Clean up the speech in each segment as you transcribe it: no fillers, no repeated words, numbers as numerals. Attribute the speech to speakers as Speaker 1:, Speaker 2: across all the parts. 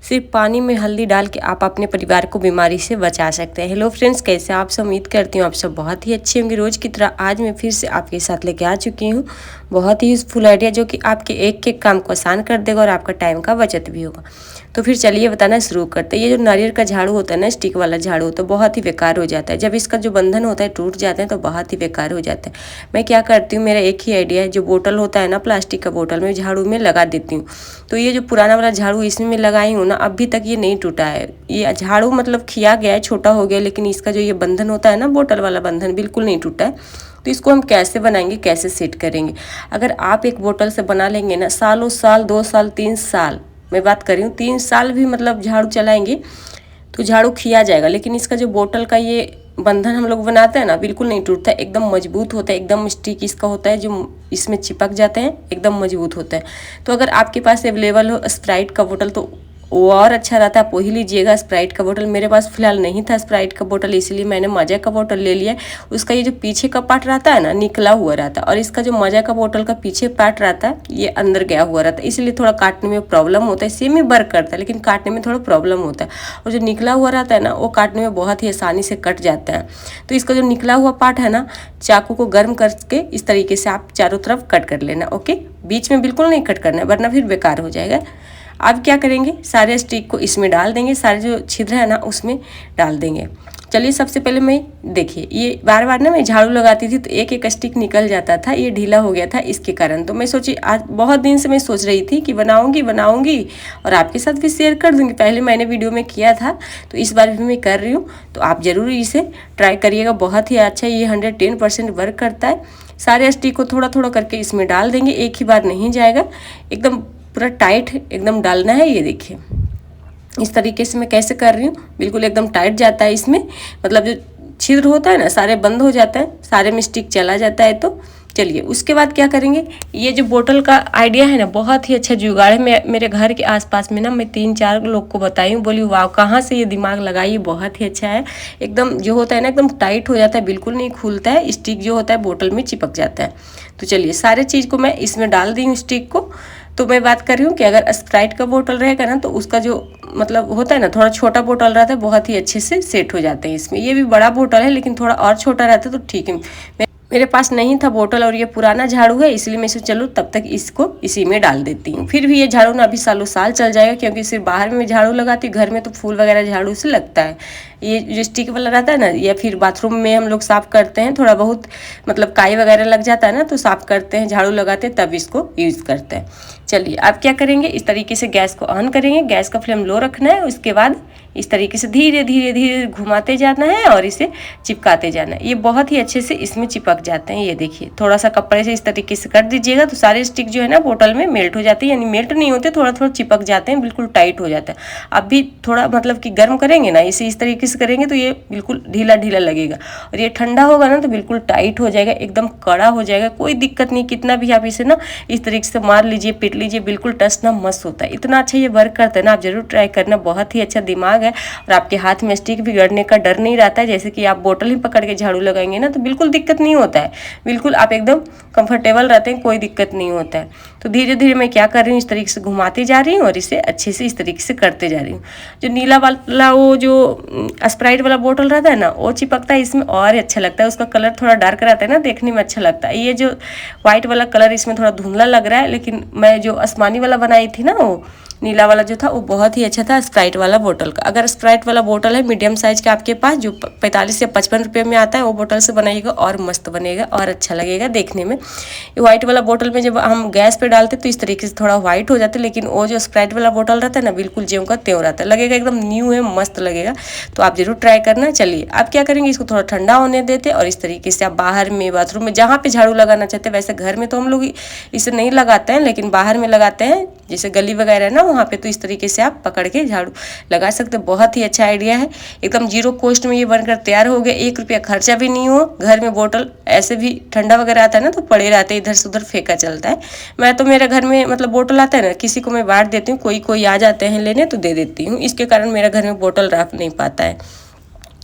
Speaker 1: सिर्फ पानी में हल्दी डाल के आप अपने परिवार को बीमारी से बचा सकते हैं। हेलो फ्रेंड्स, कैसे आप सब? उम्मीद करती हूँ आप सब बहुत ही अच्छे होंगे। रोज़ की तरह आज मैं फिर से आपके साथ लेके आ चुकी हूँ बहुत ही यूज़फुल आइडिया, जो कि आपके एक एक काम को आसान कर देगा और आपका टाइम का बचत भी होगा। तो फिर चलिए बताना शुरू करते हैं। ये जो नारियल का झाड़ू होता है ना, स्टिक वाला झाड़ू, तो बहुत ही बेकार हो जाता है। जब इसका जो बंधन होता है टूट जाते हैं तो बहुत ही बेकार हो जाता है। मैं क्या करती हूँ, मेरा एक ही आइडिया है, जो बोतल होता है ना, प्लास्टिक का बोतल में झाड़ू में लगा देती हूँ। तो ये जो पुराना वाला झाड़ू इसमें मैं लगाई हूँ ना, अभी तक ये नहीं टूटा है। ये झाड़ू मतलब खिया गया है, छोटा हो गया, लेकिन इसका जो ये बंधन होता है ना, बोतल वाला बंधन, बिल्कुल नहीं टूटा है। तो इसको हम कैसे बनाएंगे, कैसे सेट करेंगे? अगर आप एक बोतल से बना लेंगे ना, सालों साल, 2 साल, 3 साल, मैं बात कर रही हूँ 3 साल भी मतलब झाड़ू चलाएंगे तो झाड़ू खिया जाएगा। लेकिन इसका जो बोतल का ये बंधन हम लोग बनाते हैं ना, बिल्कुल नहीं टूटता है, एकदम मजबूत होता है, एकदम स्टिक इसका होता है, जो इसमें चिपक जाते हैं, एकदम मजबूत होता है। तो अगर आपके पास अवेलेबल हो स्प्राइट का बोतल तो वो और अच्छा रहता है, आप वही लीजिएगा, स्प्राइट का बोतल। मेरे पास फिलहाल नहीं था स्प्राइट का बोतल, इसलिए मैंने माजा का बोतल ले लिया। उसका ये जो पीछे का पार्ट रहता है ना, निकला हुआ रहता है, और इसका जो माजा का बोतल का पीछे पार्ट रहता है ये अंदर गया हुआ रहता है, इसलिए थोड़ा काटने में प्रॉब्लम होता है। सेम ही वर्क करता है लेकिन काटने में थोड़ा प्रॉब्लम होता है। और जो निकला हुआ रहता है ना, वो काटने में बहुत ही आसानी से कट जाता है। तो इसका जो निकला हुआ पार्ट है ना, चाकू को गर्म करके इस तरीके से आप चारों तरफ कट कर लेना। ओके, बीच में बिल्कुल नहीं कट करना है, वरना फिर बेकार हो जाएगा। अब क्या करेंगे, सारे स्टिक को इसमें डाल देंगे, सारे जो छिद्र है ना उसमें डाल देंगे। चलिए, सबसे पहले मैं देखिए, ये बार बार ना मैं झाड़ू लगाती थी तो एक एक स्टिक निकल जाता था, ये ढीला हो गया था इसके कारण। तो मैं सोची, आज बहुत दिन से मैं सोच रही थी कि बनाऊंगी और आपके साथ भी शेयर कर दूंगी। पहले मैंने वीडियो में किया था तो इस बार भी मैं कर रही हूँ, तो आप ज़रूर इसे ट्राई करिएगा, बहुत ही अच्छा, ये 110% वर्क करता है। सारे स्टिक को थोड़ा थोड़ा करके इसमें डाल देंगे, एक ही बार नहीं जाएगा, एकदम पूरा टाइट एकदम डालना है। ये देखिए इस तरीके से मैं कैसे कर रही हूँ, बिल्कुल एकदम टाइट जाता है इसमें, मतलब जो छिद्र होता है ना सारे बंद हो जाता है, सारे में स्टिक चला जाता है। तो चलिए उसके बाद क्या करेंगे, ये जो बोतल का आइडिया है ना, बहुत ही अच्छा जुगाड़ है। मेरे घर के आसपास में ना मैं 3-4 लोग को बताई हूँ, बोली वाह कहाँ से ये दिमाग लगाई, बहुत ही अच्छा है। एकदम जो होता है ना, एकदम टाइट हो जाता है, बिल्कुल नहीं खुलता है, स्टिक जो होता है बोतल में चिपक जाता है। तो चलिए सारे चीज़ को मैं इसमें डाल दी हूँ स्टिक को। तो मैं बात कर रही हूँ कि अगर स्प्राइट का बोतल रहेगा ना, तो उसका जो मतलब होता है ना, थोड़ा छोटा बोतल रहता है, बहुत ही अच्छे से सेट हो जाते हैं इसमें। ये भी बड़ा बोतल है लेकिन थोड़ा और छोटा रहता है तो ठीक है। मेरे पास नहीं था बोतल और ये पुराना झाड़ू है, इसलिए मैं इसे चलो तब तक इसको इसी में डाल देती हूँ। फिर भी ये झाड़ू ना अभी सालों साल चल जाएगा, क्योंकि सिर्फ बाहर में झाड़ू लगाती हूँ, घर में तो फूल वगैरह झाड़ू से लगता है। ये जो स्टिक वाला रहता है ना, या फिर बाथरूम में हम लोग साफ़ करते हैं, थोड़ा बहुत मतलब काई वगैरह लग जाता है ना, तो साफ़ करते हैं, झाड़ू लगाते हैं, तब इसको यूज़ करते हैं। चलिए अब क्या करेंगे, इस तरीके से गैस को ऑन करेंगे, गैस का फ्लेम लो रखना है। उसके बाद इस तरीके से धीरे धीरे धीरे घुमाते जाना है और इसे चिपकाते जाना है। ये बहुत ही अच्छे से इसमें चिपक जाते हैं। ये देखिए, थोड़ा सा कपड़े से इस तरीके से कर दीजिएगा तो सारे स्टिक जो है ना बोतल में मेल्ट हो जाते हैं, यानी मेल्ट नहीं होते, थोड़ा थोड़ा चिपक जाते हैं, बिल्कुल टाइट हो जाता है। अब भी थोड़ा मतलब कि गर्म करेंगे ना, इसे इस तरीके से करेंगे तो ये बिल्कुल ढीला ढीला लगेगा, और ये ठंडा होगा ना तो बिल्कुल टाइट हो जाएगा, एकदम कड़ा हो जाएगा। कोई दिक्कत नहीं, कितना भी आप इसे ना इस तरीके से मार लीजिए, पीट लीजिए, बिल्कुल टचना मस्त होता है। इतना अच्छा ये वर्क करता है ना, आप जरूर ट्राई करना, बहुत ही अच्छा दिमाग है। और आपके हाथ में स्टिक बिगड़ने का डर नहीं रहता है, जैसे कि आप बोतल ही पकड़ के झाड़ू लगाएंगे ना तो बिल्कुल दिक्कत नहीं होता है, बिल्कुल आप एकदम कंफर्टेबल रहते हैं, कोई दिक्कत नहीं होता है। तो धीरे धीरे मैं क्या कर रही हूँ, इस तरीके से घुमाती जा रही हूँ और इसे अच्छे से इस तरीके से करते जा रही हूँ। जो नीला वाला वो जो स्प्राइट वाला बोतल रहता है ना, वो चिपकता है इसमें और अच्छा लगता है, उसका कलर थोड़ा डार्क रहता है ना, देखने में अच्छा लगता है। ये जो व्हाइट वाला कलर इसमें थोड़ा धुंधला लग रहा है, लेकिन मैं जो आसमानी वाला बनाई थी ना, वो नीला वाला जो था वो बहुत ही अच्छा था स्प्राइट वाला बोतल का। अगर स्प्राइट वाला बोतल है मीडियम साइज का आपके पास, जो 45 या 55 रुपये में आता है, वो बोतल से बनाइएगा और मस्त बनेगा और अच्छा लगेगा देखने में। ये व्हाइट वाला बोतल में जब हम गैस पे डालते तो इस तरीके से थोड़ा व्हाइट हो जाता है, लेकिन वो जो स्प्राइट वाला बोतल रहता है ना, बिल्कुल ज्यों का त्यों रहता है, लगेगा एकदम न्यू है, मस्त लगेगा। तो आप जरूर ट्राई करना। चलिए अब क्या करेंगे, इसको थोड़ा ठंडा होने देते और इस तरीके से आप बाहर में, बाथरूम में, जहाँ पे झाड़ू लगाना चाहते हैं, वैसे घर में तो हम लोग इसे नहीं लगाते हैं, लेकिन बाहर में लगाते हैं, जैसे गली वगैरह है ना, वहाँ पे तो इस तरीके से आप पकड़ के झाड़ू लगा सकते हैं। बहुत ही अच्छा आइडिया है, एकदम जीरो कॉस्ट में ये बनकर तैयार हो गया, 1 रुपया खर्चा भी नहीं हो। घर में बोतल ऐसे भी ठंडा वगैरह आता है ना तो पड़े रहते हैं, इधर से उधर फेंका चलता है। मैं तो मेरे घर में मतलब बोतल आता है ना, किसी को मैं बांट देती हूँ, कोई कोई आ जाते हैं लेने तो दे देती हूँ, इसके कारण मेरे घर में बोतल रख नहीं पाता है।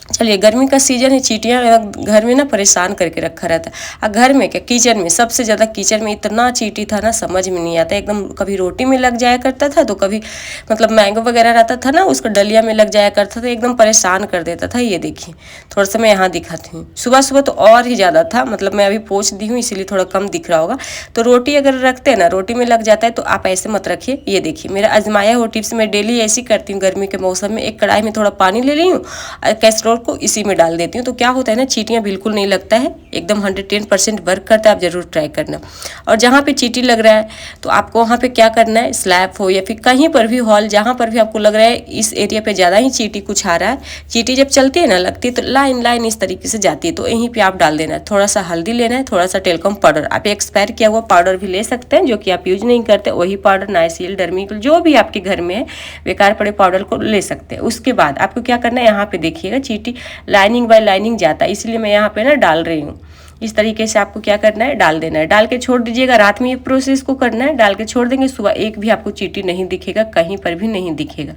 Speaker 1: चलिए, गर्मी का सीजन है, चींटियाँ घर में ना परेशान करके रखा रहता है। और घर में क्या, किचन में सबसे ज़्यादा किचन में इतना चींटी था ना, समझ में नहीं आता एकदम। कभी रोटी में लग जाया करता था, तो कभी मतलब मैंगो वगैरह रहता था ना, उसको डलिया में लग जाया करता था, एकदम परेशान कर देता था। ये देखिए, थोड़ा सा मैं यहाँ दिखाती हूँ। सुबह सुबह तो और ही ज़्यादा था, मतलब मैं अभी पोंछ दी हूँ इसीलिए थोड़ा कम दिख रहा होगा। तो रोटी अगर रखते हैं ना, रोटी में लग जाता है, तो आप ऐसे मत रखिए। ये देखिए, मेरा आजमाया हुआ टिप्स, मैं डेली ऐसी करती हूँ। गर्मी के मौसम में एक कढ़ाई में थोड़ा पानी ले ली हूँ, कैसरोल को इसी में डाल देती हूँ। तो क्या होता है ना, चींटियाँ बिल्कुल नहीं लगता है, एकदम 110% वर्क करता है। आप जरूर ट्राई करना। और जहाँ पे चींटी लग रहा है, तो आपको वहाँ पे क्या करना है, स्लैब हो या फिर कहीं पर भी हॉल, जहाँ पर भी आपको लग रहा है इस एरिया पे ज़्यादा ही चींटी कुछ आ रहा है, चींटी जब चलती है ना, लगती है तो लाइन लाइन इस तरीके से जाती है, तो यहीं पे आप डाल देना है। थोड़ा सा हल्दी लेना है, थोड़ा सा टेलकम पाउडर, आप एक्सपायर किया हुआ पाउडर भी ले सकते हैं, जो कि आप यूज नहीं करते, वही पाउडर, नाइसिल, डर्मिकल, जो भी आपके घर में है, बेकार पड़े पाउडर को ले सकते हैं। उसके बाद आपको क्या करना है, यहाँ पे देखिएगा चींटी लाइनिंग बाय लाइनिंग जाता है, इसलिए मैं यहाँ पे ना डाल रही हूँ। इस तरीके से आपको क्या करना है, डाल देना है। डाल के छोड़ दीजिएगा, रात में ये प्रोसेस को करना है। डाल के छोड़ देंगे, सुबह एक भी आपको चींटी नहीं दिखेगा, कहीं पर भी नहीं दिखेगा,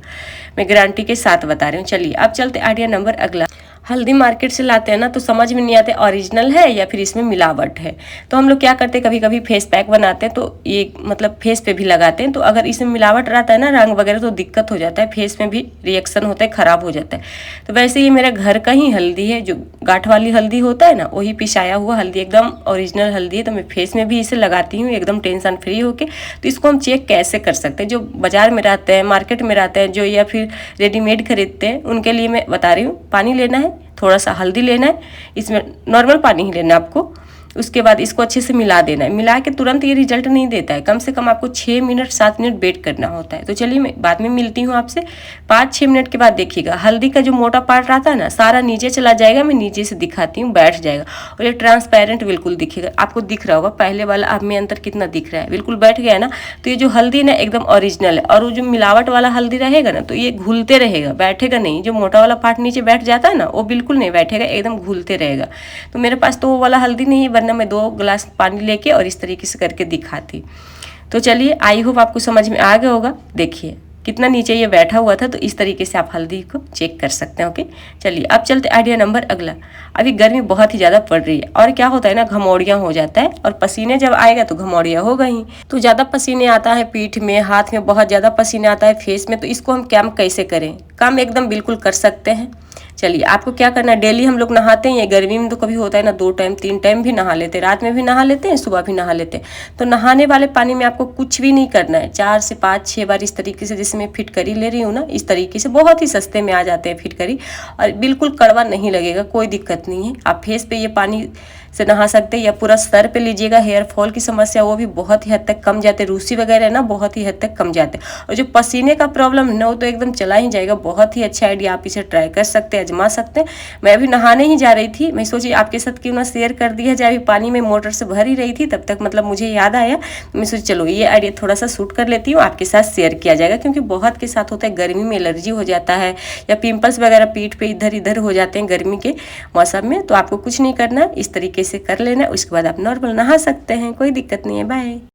Speaker 1: मैं गारंटी के साथ बता रही हूँ। चलिए, अब चलते आइडिया नंबर अगला। हल्दी मार्केट से लाते हैं ना, तो समझ में नहीं आते ओरिजिनल है या फिर इसमें मिलावट है। तो हम लोग क्या करते हैं, कभी कभी फेस पैक बनाते हैं, तो ये मतलब फेस पे भी लगाते हैं। तो अगर इसमें मिलावट रहता है ना, रंग वगैरह, तो दिक्कत हो जाता है, फेस में भी रिएक्शन होता है, ख़राब हो जाता है। तो वैसे ये मेरा घर का ही हल्दी है, जो गांठ वाली हल्दी होता है ना, वही पिसाया हुआ हल्दी, एकदम ओरिजिनल हल्दी है। तो मैं फेस में भी इसे लगाती हूँ, एकदम टेंशन फ्री होके। तो इसको हम चेक कैसे कर सकते हैं, जो बाजार में रहते हैं, मार्केट में रहते हैं, जो या फिर रेडीमेड खरीदते हैं, उनके लिए मैं बता रही हूँ। पानी लेना है, थोड़ा सा हल्दी लेना है, इसमें नॉर्मल पानी ही लेना है आपको। उसके बाद इसको अच्छे से मिला देना है। मिला के तुरंत ये रिजल्ट नहीं देता है, कम से कम आपको 6 मिनट 7 मिनट वेट करना होता है। तो चलिए, मैं बाद में मिलती हूँ आपसे। 5-6 मिनट के बाद देखिएगा, हल्दी का जो मोटा पार्ट रहता है ना, सारा नीचे चला जाएगा। मैं नीचे से दिखाती हूँ, बैठ जाएगा, और ये ट्रांसपेरेंट बिल्कुल दिखेगा। आपको दिख रहा होगा पहले वाला अब में अंतर कितना दिख रहा है, बिल्कुल बैठ गया है ना। तो ये जो हल्दी ना, एकदम ओरिजिनल है। और वो जो मिलावट वाला हल्दी रहेगा ना, तो ये घुलते रहेगा, बैठेगा नहीं। जो मोटा वाला पार्ट नीचे बैठ जाता है ना, वो बिल्कुल नहीं बैठेगा, एकदम घुलते रहेगा। तो मेरे पास तो वो वाला हल्दी नहीं है, वरना मैं 2 गिलास पानी लेके और इस तरीके से करके दिखाती। तो चलिए, आई होप आपको समझ में आ गया होगा। देखिए कितना नीचे ये बैठा हुआ था, तो इस तरीके से आप हल्दी को चेक कर सकते हैं। ओके, चलिए, अब चलते आइडिया नंबर अगला। अभी गर्मी बहुत ही ज़्यादा पड़ रही है, और क्या होता है ना, घमौड़ियाँ हो जाता है, और पसीने जब आएगा तो घमौड़ियाँ होगा ही। तो ज़्यादा पसीने आता है पीठ में, हाथ में बहुत ज़्यादा पसीने आता है, फेस में। तो इसको हम क्या कैसे करें, काम एकदम बिल्कुल कर सकते हैं। चलिए, आपको क्या करना है, डेली हम लोग नहाते हैं। गर्मी में तो कभी होता है ना, 2 टाइम 3 टाइम भी नहा लेते हैं, रात में भी नहा लेते हैं, सुबह भी नहा लेते हैं। तो नहाने वाले पानी में आपको कुछ भी नहीं करना है। 4 से 5-6 बार इस तरीके से, जैसे मैं फिटकरी ले रही हूँ ना, इस तरीके से बहुत ही सस्ते में आ जाते हैं फिटकरी, और बिल्कुल कड़वा नहीं लगेगा, कोई दिक्कत नहीं है। आप फेस पे ये पानी से नहा सकते हैं, या पूरा सर पे लीजिएगा। हेयर फॉल की समस्या वो भी बहुत ही हद तक कम जाते हैं, रूसी वगैरह ना बहुत ही हद तक कम जाते हैं। और जो पसीने का प्रॉब्लम है ना, वो तो एकदम चला ही जाएगा। बहुत ही अच्छा आइडिया, आप इसे ट्राई कर सकते हैं, आजमा सकते हैं। मैं अभी नहाने ही जा रही थी, मैं सोची आपके साथ क्यों ना शेयर कर दिया जाए। अभी पानी में मोटर से भर ही रही थी, तब तक मतलब मुझे याद आया। मैं सोची चलो ये आइडिया थोड़ा सा शूट कर लेती हूँ, आपके साथ शेयर किया जाएगा। क्योंकि बहुत के साथ होता है, गर्मी में एलर्जी हो जाता है, या पिंपल्स वगैरह पीठ पे इधर इधर हो जाते हैं गर्मी के मौसम में। तो आपको कुछ नहीं करना, इस तरीके से कर लेना, उसके बाद आप नॉर्मल नहा सकते हैं, कोई दिक्कत नहीं है। बाय।